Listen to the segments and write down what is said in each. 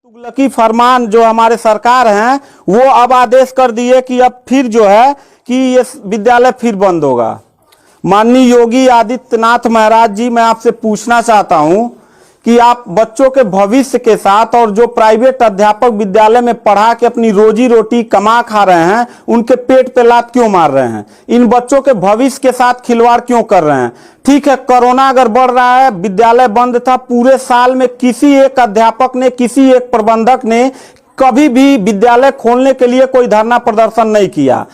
तुगलकी फरमान जो हमारे सरकार हैं वो अब आदेश कर दिए कि अब फिर जो है कि ये विद्यालय फिर बंद होगा। माननीय योगी आदित्यनाथ महाराज जी, मैं आपसे पूछना चाहता हूं कि आप बच्चों के भविष्य के साथ और जो प्राइवेट अध्यापक विद्यालय में पढ़ा के अपनी रोजी रोटी कमा खा रहे हैं उनके पेट पे लात क्यों मार रहे हैं? इन बच्चों के भविष्य के साथ खिलवाड़ क्यों कर रहे हैं? ठीक है, कोरोना अगर बढ़ रहा है, विद्यालय बंद था, पूरे साल में किसी एक अध्यापक ने, किसी एक प्रबंधक ने कभी भी विद्यालय खोलने के लिए कोई धरना प्रदर्शन नहीं किया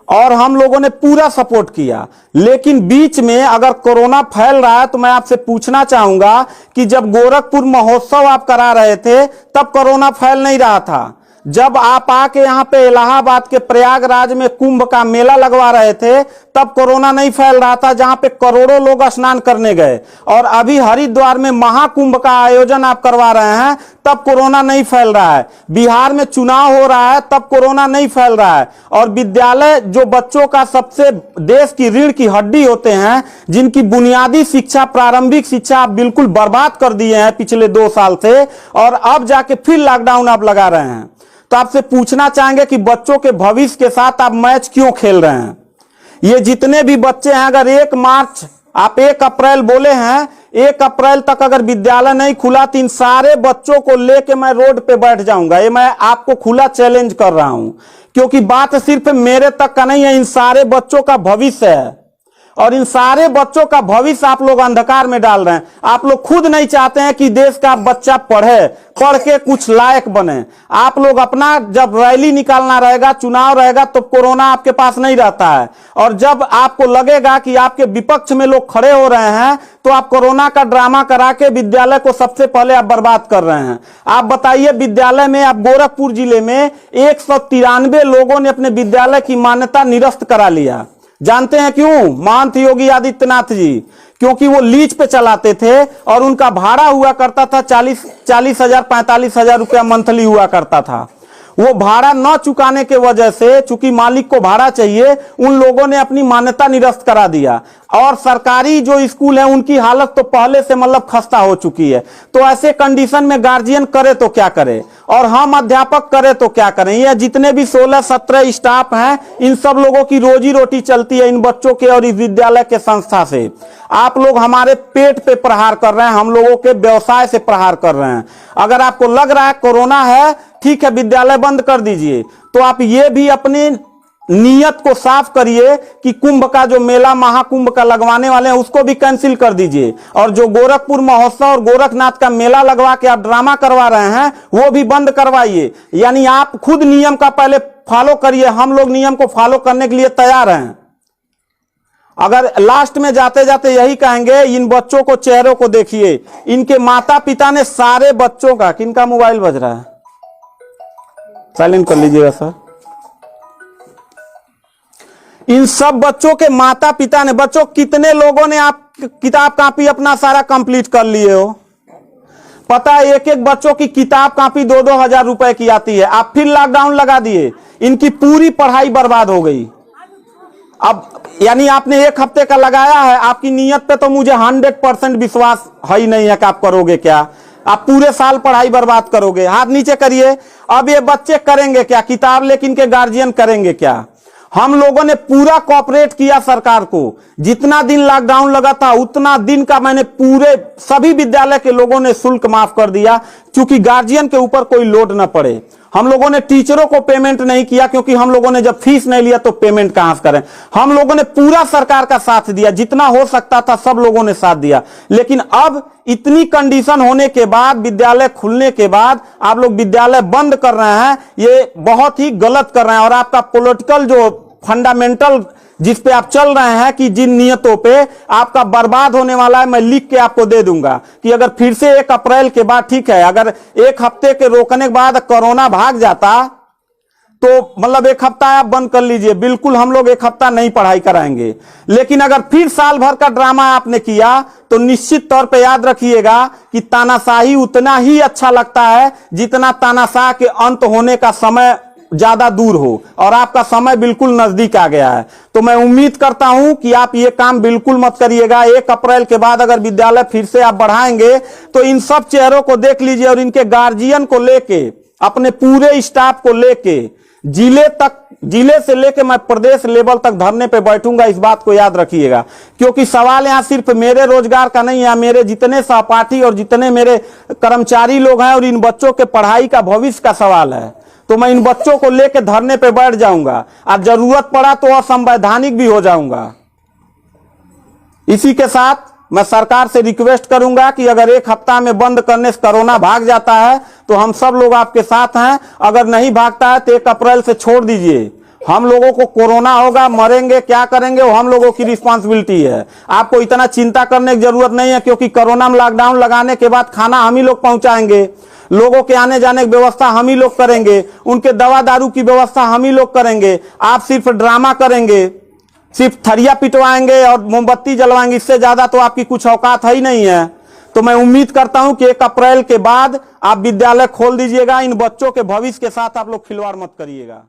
और हम लोगों ने पूरा सपोर्ट किया। लेकिन बीच में अगर कोरोना फैल रहा है तो मैं आपसे पूछना चाहूंगा कि जब गोरखपुर महोत्सव आप करा रहे थे तब कोरोना फैल नहीं रहा था। जब आप आके यहाँ पे इलाहाबाद के प्रयागराज में कुंभ का मेला लगवा रहे थे तब कोरोना नहीं फैल रहा था, जहां पे करोड़ों लोग स्नान करने गए। और अभी हरिद्वार में महाकुंभ का आयोजन आप करवा रहे हैं तब कोरोना नहीं फैल रहा है। बिहार में चुनाव हो रहा है तब कोरोना नहीं फैल रहा है। और विद्यालय जो बच्चों का सबसे देश की रीढ़ की हड्डी होते हैं, जिनकी बुनियादी शिक्षा, प्रारंभिक शिक्षा आप बिल्कुल बर्बाद कर दिए हैं पिछले 2 साल से, और अब जाके फिर लॉकडाउन आप लगा रहे हैं। तो आपसे पूछना चाहेंगे कि बच्चों के भविष्य के साथ आप मैच क्यों खेल रहे हैं? ये जितने भी बच्चे हैं, अगर 1 मार्च आप 1 अप्रैल बोले हैं, 1 अप्रैल तक अगर विद्यालय नहीं खुला तो इन सारे बच्चों को लेके मैं रोड पे बैठ जाऊंगा। ये मैं आपको खुला चैलेंज कर रहा हूं, क्योंकि बात सिर्फ मेरे तक का नहीं है, इन सारे बच्चों का भविष्य है और इन सारे बच्चों का भविष्य आप लोग अंधकार में डाल रहे हैं। आप लोग खुद नहीं चाहते हैं कि देश का बच्चा पढ़े, पढ़ के कुछ लायक बने। आप लोग अपना जब रैली निकालना रहेगा, चुनाव रहेगा, तो कोरोना आपके पास नहीं रहता है। और जब आपको लगेगा कि आपके विपक्ष में लोग खड़े हो रहे हैं तो आप कोरोना का ड्रामा करा के विद्यालय को सबसे पहले आप बर्बाद कर रहे हैं। आप बताइए, विद्यालय में आप गोरखपुर जिले में 193 लोगों ने अपने विद्यालय की मान्यता निरस्त करा लिया। जानते हैं क्यों? महंत योगी आदित्यनाथ जी, क्योंकि वो लीज पे चलाते थे और उनका भाड़ा हुआ करता था 40,000 45,000 रुपया मंथली हुआ करता था। वो भाड़ा न चुकाने के वजह से, चूंकि मालिक को भाड़ा चाहिए, उन लोगों ने अपनी मान्यता निरस्त करा दिया। और सरकारी जो स्कूल है उनकी हालत तो पहले से मतलब खस्ता हो चुकी है। तो ऐसे कंडीशन में गार्जियन करे तो क्या करे और हम अध्यापक करे तो क्या करें? ये जितने भी 16-17 स्टाफ हैं, इन सब लोगों की रोजी रोटी चलती है इन बच्चों के और इस विद्यालय के संस्था से। आप लोग हमारे पेट पे प्रहार कर रहे हैं, हम लोगों के व्यवसाय से प्रहार कर रहे हैं। अगर आपको लग रहा है कोरोना है, ठीक है, विद्यालय बंद कर दीजिए, तो आप ये भी अपनी नियत को साफ करिए कि कुंभ का जो मेला, महाकुंभ का लगवाने वाले हैं, उसको भी कैंसिल कर दीजिए। और जो गोरखपुर महोत्सव और गोरखनाथ का मेला लगवा के आप ड्रामा करवा रहे हैं वो भी बंद करवाइए। यानी आप खुद नियम का पहले फॉलो करिए, हम लोग नियम को फॉलो करने के लिए तैयार हैं। अगर लास्ट में जाते जाते यही कहेंगे, इन बच्चों को, चेहरों को देखिए, इनके माता पिता ने सारे बच्चों का, किनका मोबाइल बज रहा है, साइलेंट कर लीजिएगा सर। इन सब बच्चों के माता पिता ने, बच्चों कितने लोगों ने आप किताब कापी अपना सारा कंप्लीट कर लिए हो? पता है, एक एक बच्चों की किताब कापी 2-2 हजार रुपए की आती है। आप फिर लॉकडाउन लगा दिए, इनकी पूरी पढ़ाई बर्बाद हो गई। अब यानी आपने 1 हफ्ते का लगाया है, आपकी नीयत पे तो मुझे 100% विश्वास है ही नहीं है कि आप करोगे क्या। आप पूरे साल पढ़ाई बर्बाद करोगे। हाथ नीचे करिए। अब ये बच्चे करेंगे क्या? किताब लेकिन इनके गार्जियन करेंगे क्या? हम लोगों ने पूरा कोऑपरेट किया सरकार को। जितना दिन लॉकडाउन लगा था उतना दिन का मैंने पूरे सभी विद्यालय के लोगों ने शुल्क माफ कर दिया, क्योंकि गार्जियन के ऊपर कोई लोड न पड़े। हम लोगों ने टीचरों को पेमेंट नहीं किया, क्योंकि हम लोगों ने जब फीस नहीं लिया तो पेमेंट कहां से करें। हम लोगों ने पूरा सरकार का साथ दिया, जितना हो सकता था सब लोगों ने साथ दिया। लेकिन अब इतनी कंडीशन होने के बाद, विद्यालय खुलने के बाद आप लोग विद्यालय बंद कर रहे हैं, ये बहुत ही गलत कर रहे हैं। और आपका पॉलिटिकल जो फंडामेंटल जिस पे आप चल रहे हैं, कि जिन नियतों पे आपका बर्बाद होने वाला है, मैं लिख के आपको दे दूंगा कि अगर फिर से 1 अप्रैल के बाद, ठीक है, अगर 1 हफ्ते के रोकने के बाद कोरोना भाग जाता तो मतलब 1 हफ्ता आप बंद कर लीजिए, बिल्कुल हम लोग 1 हफ्ता नहीं पढ़ाई कराएंगे। लेकिन अगर फिर साल भर का ड्रामा आपने किया तो निश्चित तौर पे याद रखिएगा कि तानाशाही उतना ही अच्छा लगता है जितना तानाशाह के अंत होने का समय ज्यादा दूर हो और आपका समय बिल्कुल नजदीक आ गया है। तो मैं उम्मीद करता हूं कि आप ये काम बिल्कुल मत करिएगा। 1 अप्रैल के बाद अगर विद्यालय फिर से आप बढ़ाएंगे तो इन सब चेहरों को देख लीजिए और इनके गार्जियन को लेके, अपने पूरे स्टाफ को लेके जिले से लेके मैं प्रदेश लेवल तक धरने पे बैठूंगा। इस बात को याद रखिएगा, क्योंकि सवाल यहां सिर्फ मेरे रोजगार का नहीं है, मेरे जितने सहपाठी और जितने मेरे कर्मचारी लोग हैं और इन बच्चों के पढ़ाई का भविष्य का सवाल है। तो मैं इन बच्चों को लेके धरने पे बैठ जाऊंगा और जरूरत पड़ा तो असंवैधानिक भी हो जाऊंगा। इसी के साथ मैं सरकार से रिक्वेस्ट करूंगा कि अगर 1 हफ्ता में बंद करने से कोरोना भाग जाता है तो हम सब लोग आपके साथ हैं। अगर नहीं भागता है तो 1 अप्रैल से छोड़ दीजिए। हम लोगों को कोरोना होगा, मरेंगे, क्या करेंगे वो हम लोगों की रिस्पांसिबिलिटी है। आपको इतना चिंता करने की जरूरत नहीं है, क्योंकि कोरोना में लॉकडाउन लगाने के बाद खाना हम ही लोग पहुंचाएंगे, लोगों के आने जाने की व्यवस्था हम ही लोग करेंगे, उनके दवा दारू की व्यवस्था हम ही लोग करेंगे। आप सिर्फ ड्रामा करेंगे, सिर्फ थरिया पिटवाएंगे और मोमबत्ती जलवाएंगे, इससे ज्यादा तो आपकी कुछ औकात है ही नहीं है। तो मैं उम्मीद करता हूं कि 1 अप्रैल के बाद आप विद्यालय खोल दीजिएगा। इन बच्चों के भविष्य के साथ आप लोग खिलवाड़ मत करिएगा।